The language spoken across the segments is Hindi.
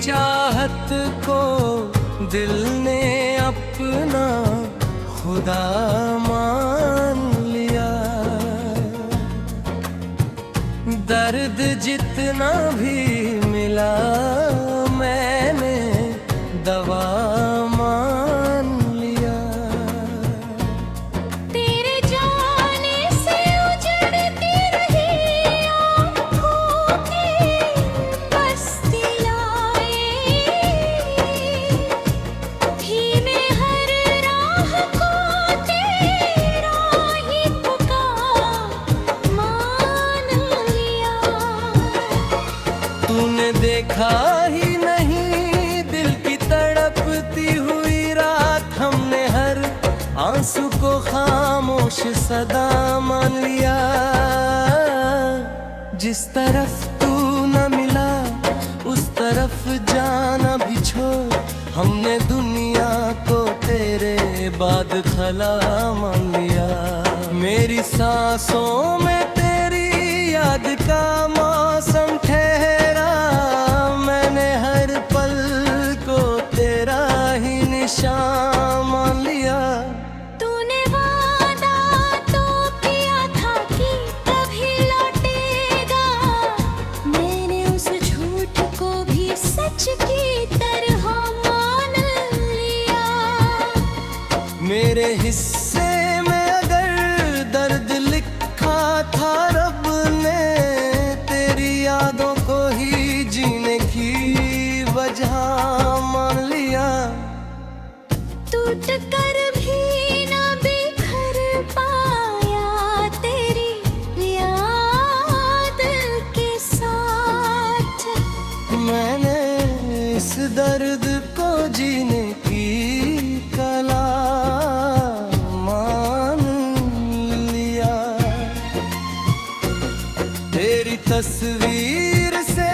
चाहत को दिल ने अपना खुदा मान लिया। दर्द जितना भी मिला मैंने दवा मान लिया। तेरे जाने से उजड़ती रही आँखों की बस्ती लाए, धीमे हर राह को तेरा ही पुकार मान लिया। तूने देखा ही नहीं दिल की तड़पती हुई रात, हमने हर आंसू को खामोश सदा मान लिया। जिस तरफ तू न मिला उस तरफ जाना भी छोड़, हमने दुनिया को तेरे बाद खला मान लिया। मेरी सांसों में तेरी याद का मौसम ठहरा, मैंने हर पल को तेरा ही निशान मान लिया। तूने वादा तो किया था कि कभी लौटेगा, मैंने उस झूठ को भी सच की तरह मान लिया। मेरे हिस्से में अगर दर्द लिखा था रब ने, तेरी यादों को ही जीने की वजह मान लिया। टूट कर भी न बिखर पाया तेरी याद के साथ। मैंने इस दर्द को जीने की कला मान लिया। तेरी तस्वीर से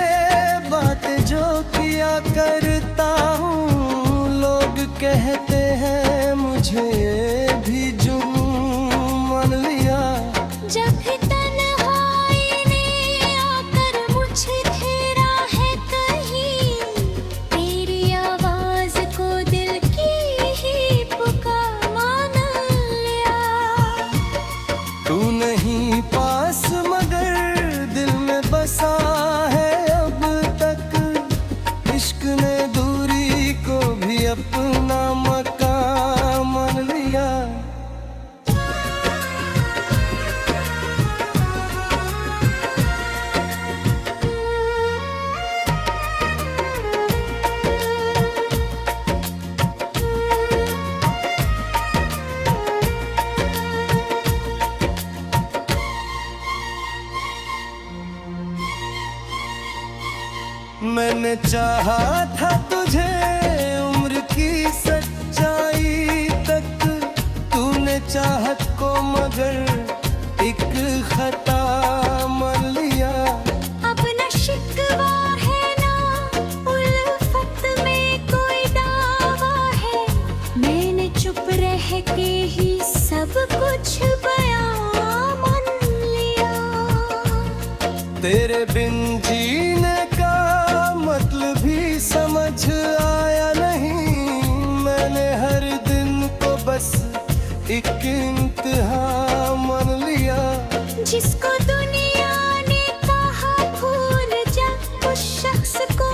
बातें जो किया करता हूँ, लोग कहते हैं मुझे भी जुनून मान लिया। जब भी तन्हाई ने आकर मुझे घेरा है कहीं, तेरी आवाज को दिल की ही पुकार मान लिया। तू नहीं पास मगर दिल में बसा है अब तक, इश्क ने दूरी को भी अपना मकान मान लिया। मैंने चाहा था तुझे उम्र की सच्चाई तक, तूने चाहत को मगर एक खता मान लिया। अब न शिकवा है ना उल्फत में कोई दावा है, मैंने चुप रह के ही सब कुछ बयां मान लिया। तेरे बिन जीने का मतलब भी समझ आया नहीं, मैंने हर दिन को बस एक इम्तिहान मान लिया। जिसको दुनिया ने कहा भूल जा उस शख्स को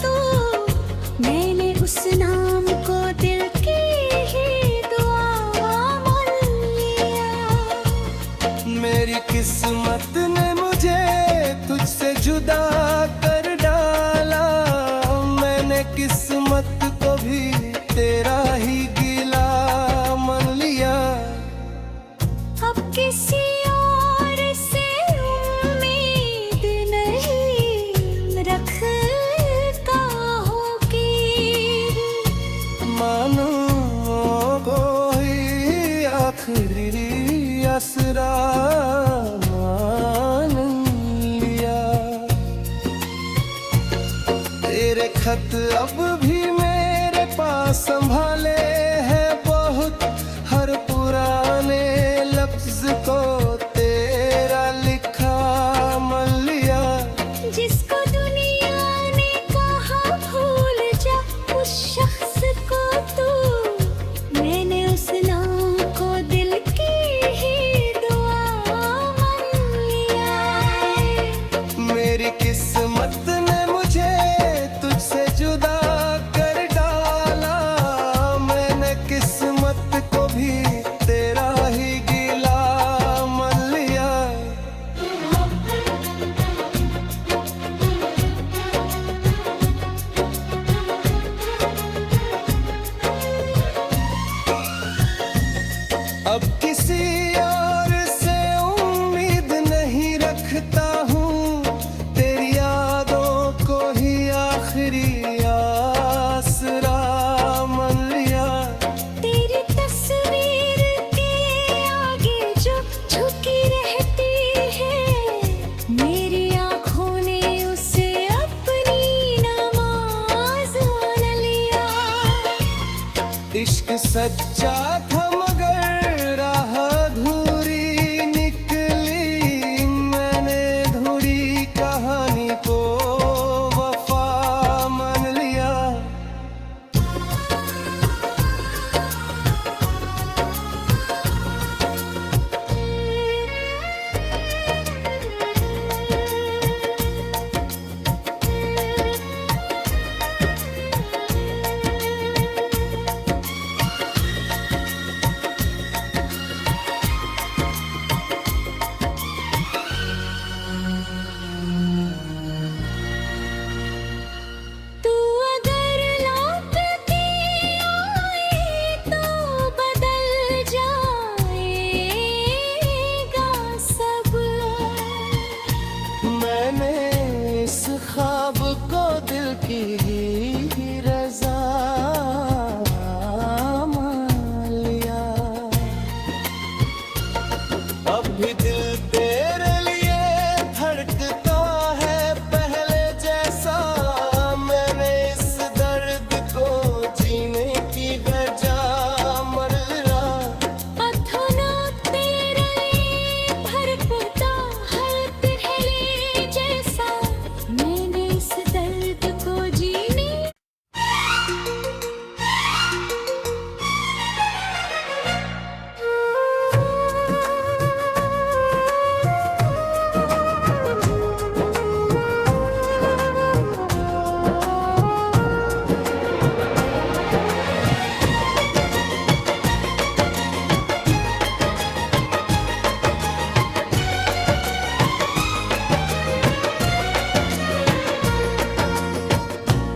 तू, मैंने उस नाम को दिल की ही दुआ मान लिया। मेरी किस्मत ने मुझे तुझसे जुदा कर डाला, मैंने किस्मत को भी तेरा ही गिला मान लिया। अब किसी और से उम्मीद नहीं रखता होगी, मानो कोई आखिरी असरा मान लिया। तेरे खत अब भी मेरे पास संभाले हैं बहुत, हर पुराने लफ्ज को तेरा लिखा मान लिया। जिसको दुनिया ने कहा भूल इश्क सच्चा था मगर राह अधूरी निकली। मैंने अधूरी कहानी को वफा मान लिया। तू अगर लौट के आए तो बदल जाएगा सब। मैंने इस ख्वाब को दिल की रजा मान लिया। अब भी दिल तेरे लिए धड़कता है पहले जैसा। मैंने इस दर्द को जीने की वजह मान लिया। अधूरा तेरे भरपूता हर पहले जैसा। मैंने इस दर्द को जीने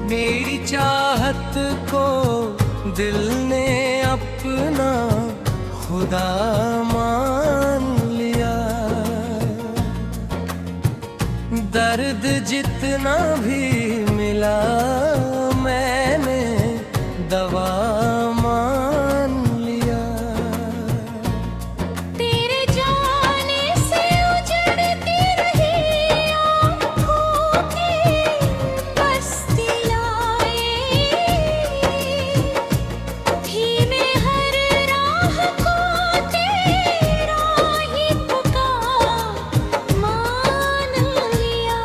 मेरी चाहत को दिल ने अपना खुदा मान लिया। दर्द जितना भी मिला मैंने दवा मान लिया। तेरे जाने से उजड़ती रही आँखों की बस्ती लाए। धीमे हर राह को तेरा ही पुकार मान लिया।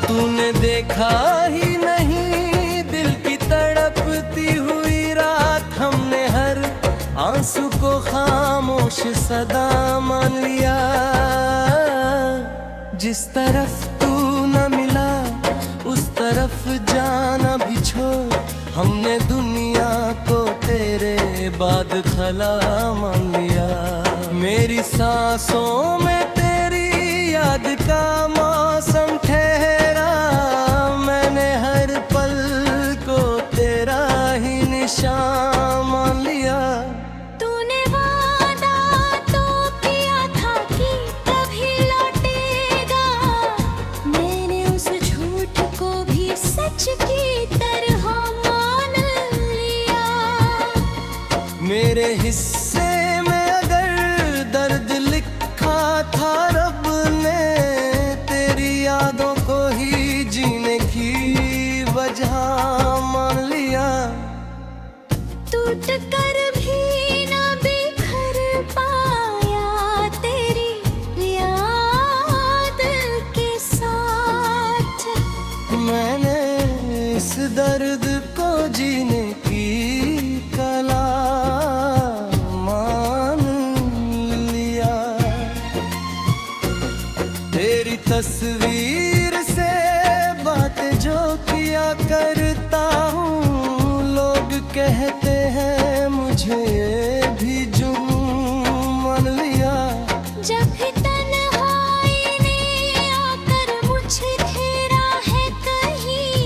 तूने देखा ही नहीं दिल की तड़पती हुई रात। हमने हर आंसू को खामोश सदा मान लिया। जिस तरफ तू न मिला उस तरफ जाना भी छोड़। हमने दुनिया को तेरे बाद खला मान लिया। मेरी सांसों में तेरी याद का मौसम ठहरा। मैंने हर पल को तेरा ही निशान मान लिया। तूने वादा तो किया था कि कभी लौटेगा। मैंने उस झूठ को भी सच की तरह मान लिया। मेरे हिस्से में अगर दर्द लिखा था रब ने। तेरी यादों को ही जीने की वजह मान लिया। टूट कर भी न बिखर पाया तेरी याद के साथ। मैंने इस दर्द को जीने की कला मान लिया। तेरी तस्वीर से बातें जो किया करता हूँ। लोग कहते हैं मुझे ये भी जुनून मान लिया। जब भी तन्हाई ने आकर मुझे घेरा है कहीं।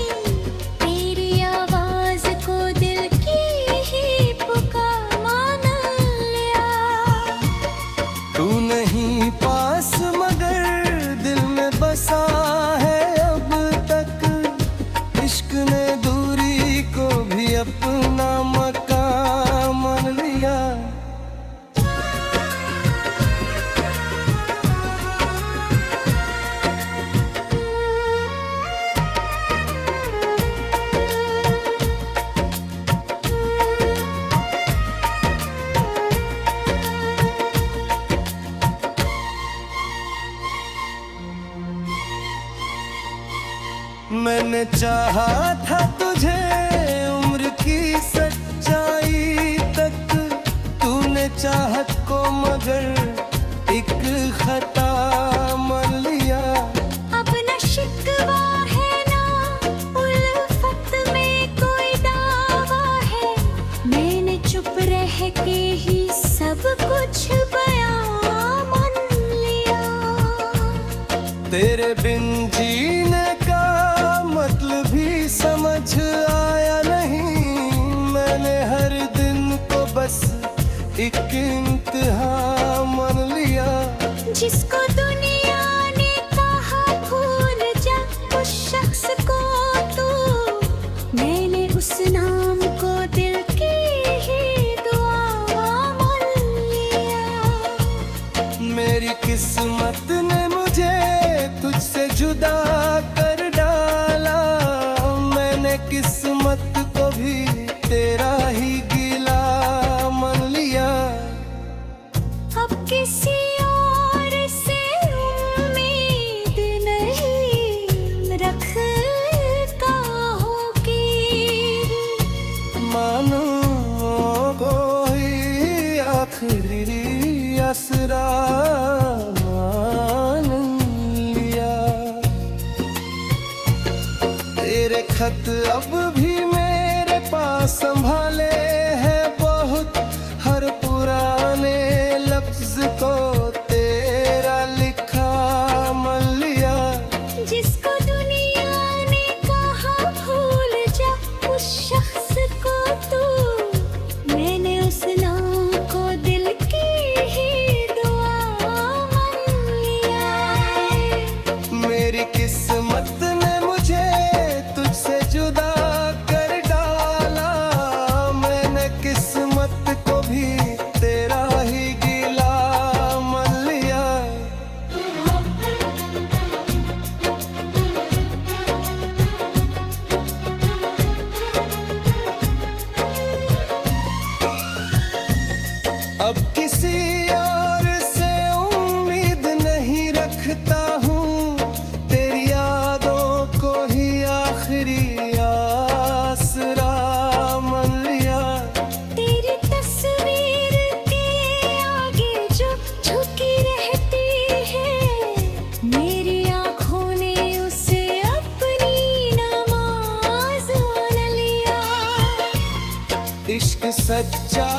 तेरी आवाज को दिल की ही पुकार मान लिया। तू नहीं पास मगर दिल में बसा है अब तक। इश्क ने दूरी को भी अपना मकान मान लिया। चाहा था तुझे उम्र की सच्चाई तक, तूने चाहत को मगर एक खता मान लिया। अब न शिकवा है ना उल्फत में कोई दावा है, मैंने चुप रह के ही सब कुछ बयां मान लिया। तेरे बिन जीने का मतलब भी समझ आया नहीं, मैंने हर दिन को बस एक इम्तिहान मान लिया। जिसको दुनिया ने कहा भूल जा उस शख्स को तू, मैंने उस नाम को दिल की ही दुआ मान लिया। मेरी किस्मत ने मुझे तुझसे जुदा कर डाला, मैंने किस्मत को भी तेरा ही गिला मान लिया। अब किसी और से उम्मीद नहीं रखता होगी, मानो कोई आखिरी आसरा मान लिया। तेरे खत अब भी मेरे पास संभाले हैं बहुत, हर पुराने लफ्ज को तेरा लिखा मान लिया। जिसको दुनिया ने कहा भूल जा उस शख्स को तू, मैंने उस नाम को दिल की ही दुआ मान लिया। मेरी किस्मत ने मुझे तुझसे जुदा कर डाला, मैंने किस्मत को भी तेरा ही गिला मान लिया। अब किसी और से उम्मीद नहीं रखता हूँ, तेरी यादों को ही आखिरी आसरा मान लिया। तेरी तस्वीर के आगे जो झुकी रहती है, मेरी आँखों ने उसे अपनी नमाज मान लिया। इश्क सच्चा